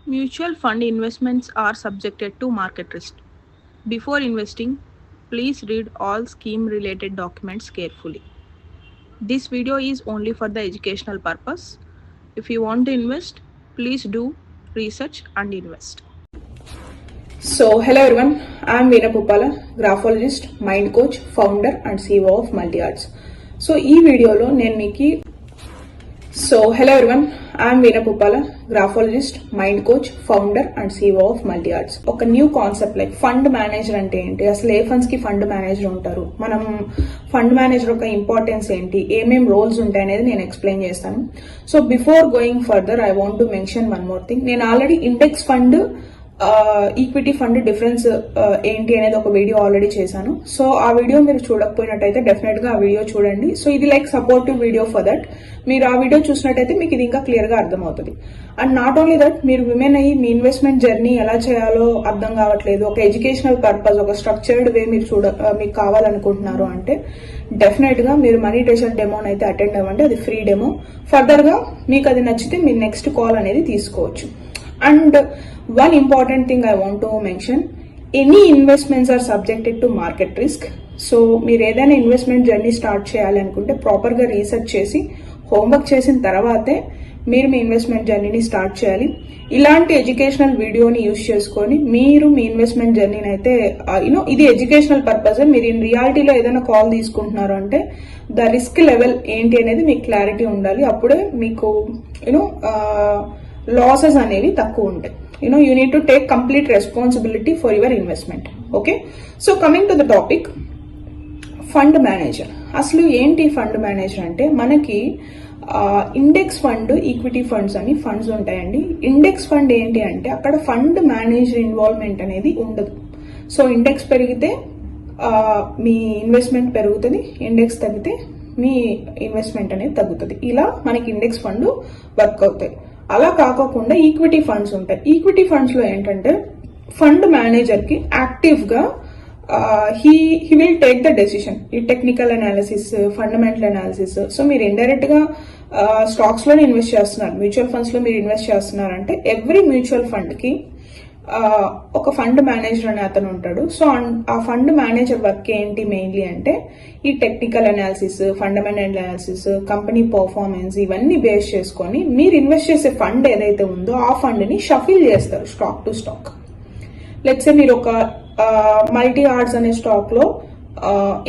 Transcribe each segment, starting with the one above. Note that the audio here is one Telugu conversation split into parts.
Mutual fund investments are subjected to market risk. Before investing, please read all scheme related documents carefully. This video is only for the educational purpose. If you want to invest, please do research and invest. So, hello everyone, I am Veena Pupala, graphologist, mind coach, founder and CEO of MultiArts. So, ఈ వీడియోలో నేను మీకు hello everyone, I am Veena Pupala, graphologist, mind coach, founder and CEO of MultiArts. ఒక new concept like fund manager అంటే ఏంటి, అసలు ఏ ఫండ్స్ కి ఫండ్ మేనేజర్ ఉంటారు, మనం ఫండ్ మేనేజర్ యొక్క ఇంపార్టెన్స్ ఏంటి, ఏమేం రోల్స్ ఉంటాయి అనేది నేను ఎక్స్ప్లెయిన్ చేస్తాను. So before going further I want to mention one more thing. నేను already index fund equity fund difference ఏంటి అనేది ఒక వీడియో ఆల్రెడీ చేశాను. సో ఆ వీడియో మీరు చూడకపోయినట్టయితే డెఫినెట్ గా ఆ వీడియో చూడండి. సో ఇది like supportive video for that. మీరు ఆ వీడియో చూసినట్టయితే మీకు ఇది ఇంకా క్లియర్ గా అర్థమవుతుంది. అండ్ నాట్ ఓన్లీ దట్, మీరు విమెన్ అయ్యి మీ ఇన్వెస్ట్మెంట్ జర్నీ ఎలా చేయాలో అర్థం కావట్లేదు, ఒక ఎడ్యుకేషనల్ పర్పస్, ఒక స్ట్రక్చర్డ్ వే మీరు మీకు కావాలనుకుంటున్నారు అంటే డెఫినెట్ గా మీరు మనీ ట్రేసర్ డెమోని అయితే అటెండ్ అవ్వండి. అది ఫ్రీ డెమో. ఫర్దర్ గా మీకు అది నచ్చితే మీరు నెక్స్ట్ కాల్ అనేది తీసుకోవచ్చు. And one important thing I want to mention, any investments are subjected to market risk. So మీరు ఏదైనా ఇన్వెస్ట్మెంట్ జర్నీ స్టార్ట్ చేయాలి అనుకుంటే ప్రాపర్ గా రీసెర్చ్ చేసి హోంవర్క్ చేసిన తర్వాతే మీరు మీ ఇన్వెస్ట్మెంట్ జర్నీని స్టార్ట్ చేయాలి. ఇలాంటి ఎడ్యుకేషనల్ వీడియోని యూజ్ చేసుకొని మీరు మీ ఇన్వెస్ట్మెంట్ జర్నీని అయితే ఇది ఎడ్యుకేషనల్ పర్పస్. మీరు ఇన్ రియాలిటీలో ఏదైనా కాల్ తీసుకుంటున్నారు అంటే ద రిస్క్ లెవెల్ ఏంటి అనేది మీకు క్లారిటీ ఉండాలి. అప్పుడే మీకు లాసెస్ అనేవి తక్కువ ఉంటాయి. You need to take complete responsibility for your investment. Okay, so coming to the topic, fund manager. అసలు ఏంటి ఫండ్ మేనేజర్ అంటే, మనకి ఇండెక్స్ ఫండ్, ఈక్విటీ ఫండ్స్ అని ఫండ్స్ ఉంటాయండి. ఇండెక్స్ ఫండ్ ఏంటి అంటే అక్కడ ఫండ్ మేనేజర్ ఇన్వాల్వ్మెంట్ అనేది ఉండదు. సో ఇండెక్స్ పెరిగితే మీ ఇన్వెస్ట్మెంట్ పెరుగుతుంది, ఇండెక్స్ తగ్గితే మీ ఇన్వెస్ట్మెంట్ అనేది తగ్గుతుంది. ఇలా మనకి ఇండెక్స్ ఫండ్ వర్క్ అవుతాయి. అలా కాకుండా ఈక్విటీ ఫండ్స్ ఉంటాయి. ఈక్విటీ ఫండ్స్ లో ఏంటంటే ఫండ్ మేనేజర్ కి యాక్టివ్ గా he will take the decision. ఈ technical analysis, fundamental analysis. So మీరు ఇండైరెక్ట్ గా స్టాక్స్ లోనే ఇన్వెస్ట్ చేస్తున్నారు, మ్యూచువల్ ఫండ్స్ లో మీరు ఇన్వెస్ట్ చేస్తున్నారంటే ఎవ్రీ మ్యూచువల్ ఫండ్ కి ఒక ఫండ్ మేనేజర్ అనే అతను ఉంటాడు. సో ఆ ఫండ్ మేనేజర్ వర్క్ ఏంటి మెయిన్లీ అంటే ఈ technical analysis, fundamental analysis, company performance ఇవన్నీ బేస్ చేసుకొని మీరు ఇన్వెస్ట్ చేసే ఫండ్ ఏదైతే ఉందో ఆ ఫండ్ ని షఫిల్ చేస్తారు stock to stock. Let's say మీరు ఒక మల్టీ ఆర్ట్స్ అనే స్టాక్ లో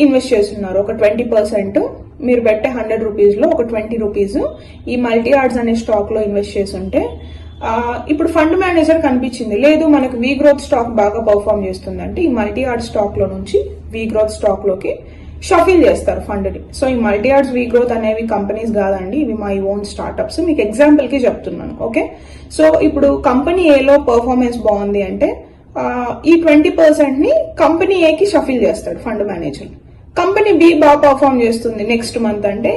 ఇన్వెస్ట్ చేస్తున్నారు. ఒక 20% మీరు పెట్టే 100 రూపీస్ లో ఒక 20 రూపీస్ ఈ మల్టీ ఆర్ట్స్ అనే స్టాక్ లో ఇన్వెస్ట్ చేస్తుంటే ఇప్పుడు ఫండ్ మేనేజర్ కనిపించింది, లేదు మనకు వి గ్రోత్ స్టాక్ బాగా పర్ఫామ్ చేస్తుంది అంటే ఈ మల్టీ ఆర్ట్స్ స్టాక్ లో నుంచి వి గ్రోత్ స్టాక్ లోకి షఫిల్ చేస్తారు ఫండ్ ని. సో ఈ మల్టీ ఆర్ట్స్, వి గ్రోత్ అనేవి కంపెనీస్ కాదండి, ఇవి మై ఓన్ స్టార్ట్అప్స్. మీకు ఎగ్జాంపుల్ కి చెప్తున్నాను. ఓకే, సో ఇప్పుడు కంపెనీ ఏలో పర్ఫార్మెన్స్ బాగుంది అంటే ఈ 20% ని కంపెనీ ఏకి షఫిల్ చేస్తాడు ఫండ్ మేనేజర్. కంపెనీ బి బాగా పర్ఫామ్ చేస్తుంది నెక్స్ట్ మంత్ అంటే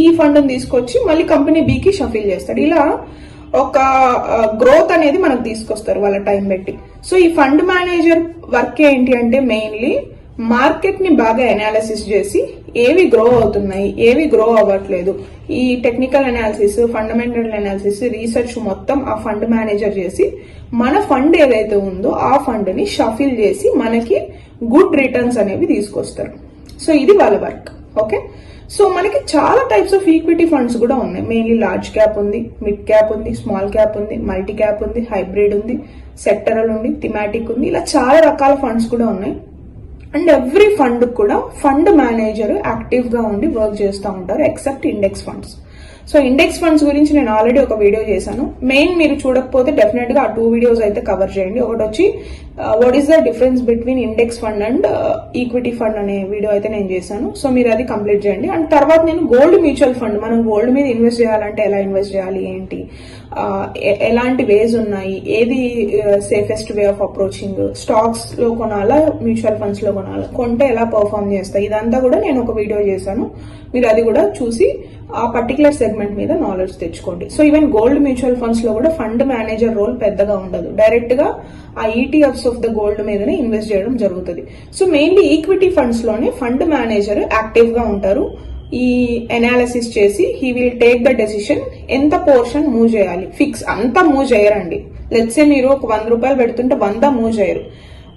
ఈ ఫండ్ తీసుకొచ్చి మళ్ళీ కంపెనీ బికి షఫిల్ చేస్తాడు. ఇలా ఒక గ్రోత్ అనేది మనకు తీసుకొస్తారు వాళ్ళ టైం పెట్టి. సో ఈ ఫండ్ మేనేజర్ వర్క్ ఏంటి అంటే మెయిన్లీ మార్కెట్ ని బాగా అనాలిసిస్ చేసి ఏవి గ్రో అవుతున్నాయి, ఏవి గ్రో అవ్వట్లేదు, ఈ technical analysis, fundamental analysis, research మొత్తం ఆ ఫండ్ మేనేజర్ చేసి మన ఫండ్ ఏదైతే ఉందో ఆ ఫండ్ ని షఫిల్ చేసి మనకి గుడ్ రిటర్న్స్ అనేవి తీసుకొస్తారు. సో ఇది వాళ్ళ వర్క్. ఓకే, సో మనకి చాలా టైప్స్ ఆఫ్ ఈక్విటీ ఫండ్స్ కూడా ఉన్నాయి. మెయిన్లీ లార్జ్ క్యాప్ ఉంది, మిడ్ క్యాప్ ఉంది, స్మాల్ క్యాప్ ఉంది, మల్టీ క్యాప్ ఉంది, హైబ్రిడ్ ఉంది, సెక్టరల్ ఉంది, థిమాటిక్ ఉంది. ఇలా చాలా రకాల ఫండ్స్ కూడా ఉన్నాయి. అండ్ ఎవ్రీ ఫండ్ కూడా ఫండ్ మేనేజర్ యాక్టివ్ గా ఉండి వర్క్ చేస్తూ ఉంటారు except index funds. So index funds గురించి నేను ఆల్రెడీ ఒక వీడియో చేశాను. మెయిన్ మీరు చూడకపోతే డెఫినెట్ గా ఆ 2 వీడియోస్ అయితే కవర్ చేయండి. ఒకటి వచ్చి what is the difference between index fund and equity fund అనే వీడియో అయితే నేను చేశాను. సో మీరు అది కంప్లీట్ చేయండి. అండ్ తర్వాత నేను గోల్డ్ మ్యూచువల్ ఫండ్, మనం గోల్డ్ మీద ఇన్వెస్ట్ చేయాలంటే ఎలా ఇన్వెస్ట్ చేయాలి, ఏంటి, ఎలాంటి వేస్ ఉన్నాయి, ఏది safest way of approaching, stocks లో కొనాలా, మ్యూచువల్ ఫండ్స్ లో కొనాలా, కొంటే ఎలా పర్ఫామ్ చేస్తాయి, ఇదంతా కూడా నేను ఒక వీడియో చేశాను. మీరు అది కూడా చూసి ఆ పర్టికులర్ సెగ్మెంట్ మీద నాలెడ్జ్ తెచ్చుకోండి. So even gold mutual funds లో కూడా ఫండ్ మేనేజర్ రోల్ పెద్దగా ఉండదు, డైరెక్ట్ గా ఆ ఈటీఎఫ్స్ ఆఫ్ ద గోల్డ్ మీదనే ఇన్వెస్ట్ చేయడం జరుగుతుంది. సో మెయిన్లీ ఈక్విటీ ఫండ్స్ లోనే ఫండ్ మేనేజర్ యాక్టివ్ గా ఉంటారు. ఈ అనాలిసిస్ చేసి he will take the decision ఎంత పోర్షన్ మూవ్ చేయాలి. ఫిక్స్ అంతా మూవ్ చేయరండి, లెట్సే మీరు ఒక 100 రూపాయలు పెడుతుంటే 100 మూవ్ చేయరు,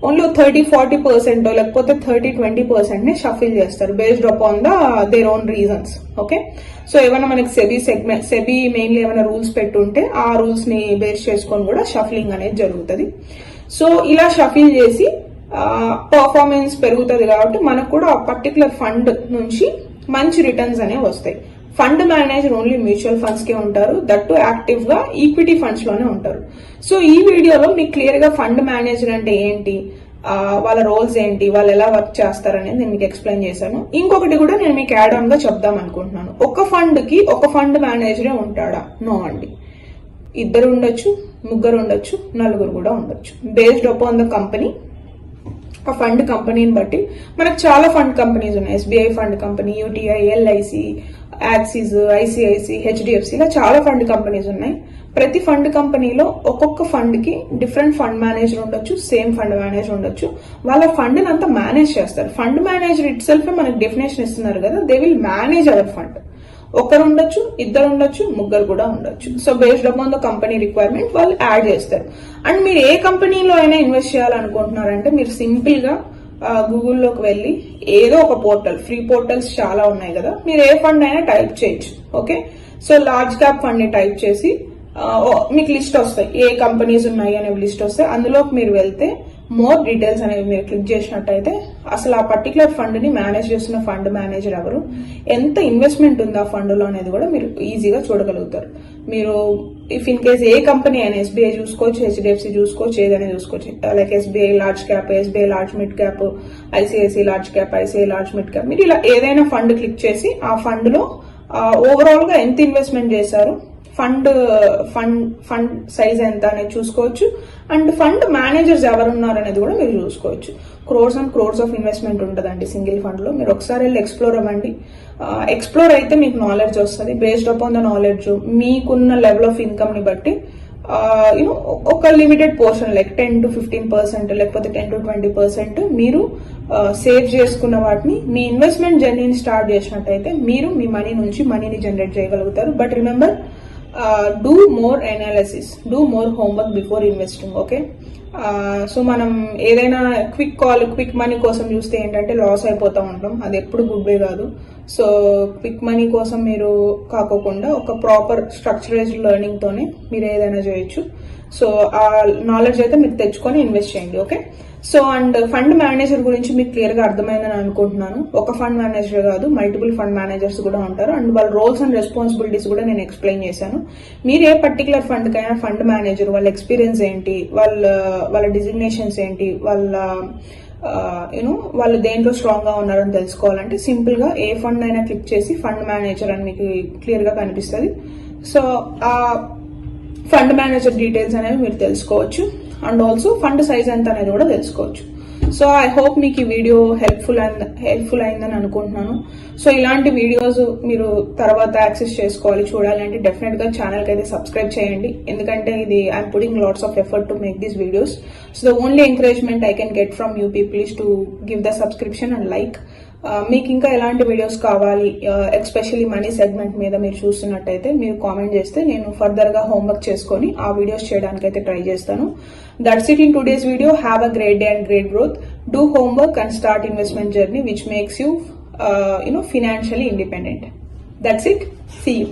ఓన్లీ 30-40% లేకపోతే 30-20% షఫిల్ చేస్తారు based upon their own reasons. Okay, so ఏమైనా మనకి సెబీ మెయిన్లీ ఏమైనా రూల్స్ పెట్టుంటే ఆ రూల్స్ ని బేస్ చేసుకొని కూడా షఫిలింగ్ అనేది జరుగుతుంది. సో ఇలా షఫిల్ చేసి పర్ఫార్మెన్స్ పెరుగుతుంది కాబట్టి మనకు కూడా ఆ పర్టికులర్ ఫండ్ నుంచి మంచి రిటర్న్స్ అనేవి వస్తాయి. Fund manager only mutual funds కి ఉంటారు, దట్టు యాక్టివ్ గా ఈక్విటీ ఫండ్స్ లోనే ఉంటారు. సో ఈ వీడియోలో మీకు క్లియర్ గా ఫండ్ మేనేజర్ అంటే ఏంటి, వాళ్ళ రోల్స్ ఏంటి, వాళ్ళు ఎలా వర్క్ చేస్తారు అనేది నేను మీకు ఎక్స్ప్లెయిన్ చేశాను. ఇంకొకటి కూడా నేను మీకు యాడ్ ఆన్ గా చెప్దాం అనుకుంటున్నాను. ఒక ఫండ్ కి ఒక ఫండ్ మేనేజరే ఉంటాడా? నో అండి, 2 ఉండొచ్చు, 3 ఉండొచ్చు, 4 కూడా ఉండొచ్చు. బేస్డ్ అపాన్ ద కంపెనీ, ఆ ఫండ్ కంపెనీని బట్టి మనకు చాలా ఫండ్ కంపెనీస్ ఉన్నాయి. SBI fund company, UTI, LIC, axis, ICICI, HDFC ఇలా చాలా ఫండ్ కంపెనీస్ ఉన్నాయి. ప్రతి ఫండ్ కంపెనీలో ఒక్కొక్క ఫండ్ కి డిఫరెంట్ ఫండ్ మేనేజర్ ఉండొచ్చు, సేమ్ ఫండ్ మేనేజర్ ఉండొచ్చు. వాళ్ళ ఫండ్ అంతా మేనేజ్ చేస్తారు. ఫండ్ మేనేజర్ ఇట్ సెల్ఫ్ మనకు డెఫినేషన్ ఇస్తున్నారు కదా, they will manage hour fund. 1 ఉండొచ్చు, 2 ఉండొచ్చు, 3 కూడా ఉండొచ్చు. So based upon the company requirement వాళ్ళు యాడ్ చేస్తారు. అండ్ మీరు ఏ కంపెనీలో అయినా ఇన్వెస్ట్ చేయాలనుకుంటున్నారంటే మీరు సింపుల్ గా గూగుల్లోకి వెళ్ళి ఏదో ఒక పోర్టల్, ఫ్రీ పోర్టల్స్ చాలా ఉన్నాయి కదా, మీరు ఏ ఫండ్ అయినా టైప్ చేయొచ్చు. Okay, so large cap fund ని టైప్ చేసి మీకు లిస్ట్ వస్తాయి, ఏ కంపెనీస్ ఉన్నాయి అనేవి లిస్ట్ వస్తాయి. అందులోకి మీరు వెళ్తే మోర్ డీటెయిల్స్ అనేవి మీరు క్లిక్ చేసినట్టయితే అసలు ఆ పర్టికులర్ ఫండ్ ని మేనేజ్ చేస్తున్న ఫండ్ మేనేజర్ ఎవరు, ఎంత ఇన్వెస్ట్మెంట్ ఉంది ఆ ఫండ్ లో అనేది కూడా మీరు ఈజీగా చూడగలుగుతారు. మీరు if in case A company అయినా SBI చూసుకోవచ్చు, HDFC చూసుకోవచ్చు, ఏదైనా చూసుకోవచ్చు. Like SBI large cap, SBI large mid cap, ICICI large cap, ICICI large mid cap, మీరు ఇలా ఏదైనా ఫండ్ క్లిక్ చేసి ఆ ఫండ్ లో ఓవరాల్ గా ఎంత ఇన్వెస్ట్మెంట్ చేశారు, ఫండ్ సైజ్ ఎంత అనేది చూసుకోవచ్చు. అండ్ ఫండ్ మేనేజర్స్ ఎవరున్నారు అనేది కూడా మీరు చూసుకోవచ్చు. Crores and crores of investment ఉంటుందండి సింగిల్ ఫండ్ లో. మీరు ఒకసారి వెళ్ళి ఎక్స్ప్లోర్ అవ్వండి. ఎక్స్ప్లోర్ అయితే మీకు నాలెడ్జ్ వస్తుంది. బేస్డ్ అపాన్ ద నాలెడ్జ్ మీకున్న లెవెల్ ఆఫ్ ఇన్కమ్ ని బట్టి ఒక లిమిటెడ్ పోర్షన్ లైక్ 10-15% లేకపోతే 10-20% మీరు సేవ్ చేసుకున్న వాటిని మీ ఇన్వెస్ట్మెంట్ జర్నీని స్టార్ట్ చేసినట్టయితే మీరు మీ మనీ నుంచి మనీని జనరేట్ చేయగలుగుతారు. But remember, do more analysis, do more homework before investing. Okay, so మనం ఏదైనా క్విక్ మనీ కోసం చూస్తే ఏంటంటే లాస్ అయిపోతూ ఉంటాం. అది ఎప్పుడు గుడ్ వే కాదు. సో క్విక్ మనీ కోసం మీరు కాకోకుండా ఒక ప్రాపర్ స్ట్రక్చరైజ్డ్ లెర్నింగ్ తోనే మీరు ఏదైనా చేయొచ్చు. సో ఆ నాలెడ్జ్ అయితే మీరు తెచ్చుకొని ఇన్వెస్ట్ చేయండి. Okay, so and fund manager గురించి మీకు క్లియర్ గా అర్థమైందని అనుకుంటున్నాను. ఒక ఫండ్ మేనేజర్ కాదు, మల్టిపుల్ ఫండ్ మేనేజర్స్ కూడా ఉంటారు. అండ్ వాళ్ళ రోల్స్ అండ్ రెస్పాన్సిబిలిటీస్ కూడా నేను ఎక్స్ప్లెయిన్ చేశాను. మీరు ఏ పర్టికులర్ ఫండ్ కైనా ఫండ్ మేనేజర్ వాళ్ళ ఎక్స్పీరియన్స్ ఏంటి, వాళ్ళ డిజిగ్నేషన్స్ ఏంటి, వాళ్ళు దేంట్లో స్ట్రాంగ్ గా ఉన్నారని తెలుసుకోవాలంటే సింపుల్ గా ఏ ఫండ్ అయినా క్లిక్ చేసి ఫండ్ మేనేజర్ అని మీకు క్లియర్ గా కనిపిస్తుంది. సో ఆ ఫండ్ మేనేజర్ డీటెయిల్స్ అనేవి మీరు తెలుసుకోవచ్చు. అండ్ ఆల్సో ఫండ్ సైజ్ ఎంత అనేది కూడా తెలుసుకోవచ్చు. సో ఐ హోప్ మీకు ఈ వీడియో హెల్ప్ఫుల్ అయిందని అనుకుంటున్నాను. సో ఇలాంటి వీడియోస్ మీరు తర్వాత యాక్సెస్ చేసుకోవాలి, చూడాలి అంటే డెఫినెట్ గా ఛానల్ కి అయితే సబ్స్క్రైబ్ చేయండి. ఎందుకంటే ఇది I'm putting lots of effort to make these videos. So the only encouragement I can get from you people is to give the subscription and like. మీకు ఇంకా ఎలాంటి వీడియోస్ కావాలి, ఎస్పెషల్లీ మనీ సెగ్మెంట్ మీద మీరు చూస్తున్నట్టయితే మీరు కామెంట్ చేస్తే నేను ఫర్దర్ గా హోంవర్క్ చేసుకొని ఆ వీడియోస్ చేయడానికి అయితే ట్రై చేస్తాను. That's it in today's video. Have a great day and great growth. Do homework and start investment journey which makes you financially independent. That's it. See you.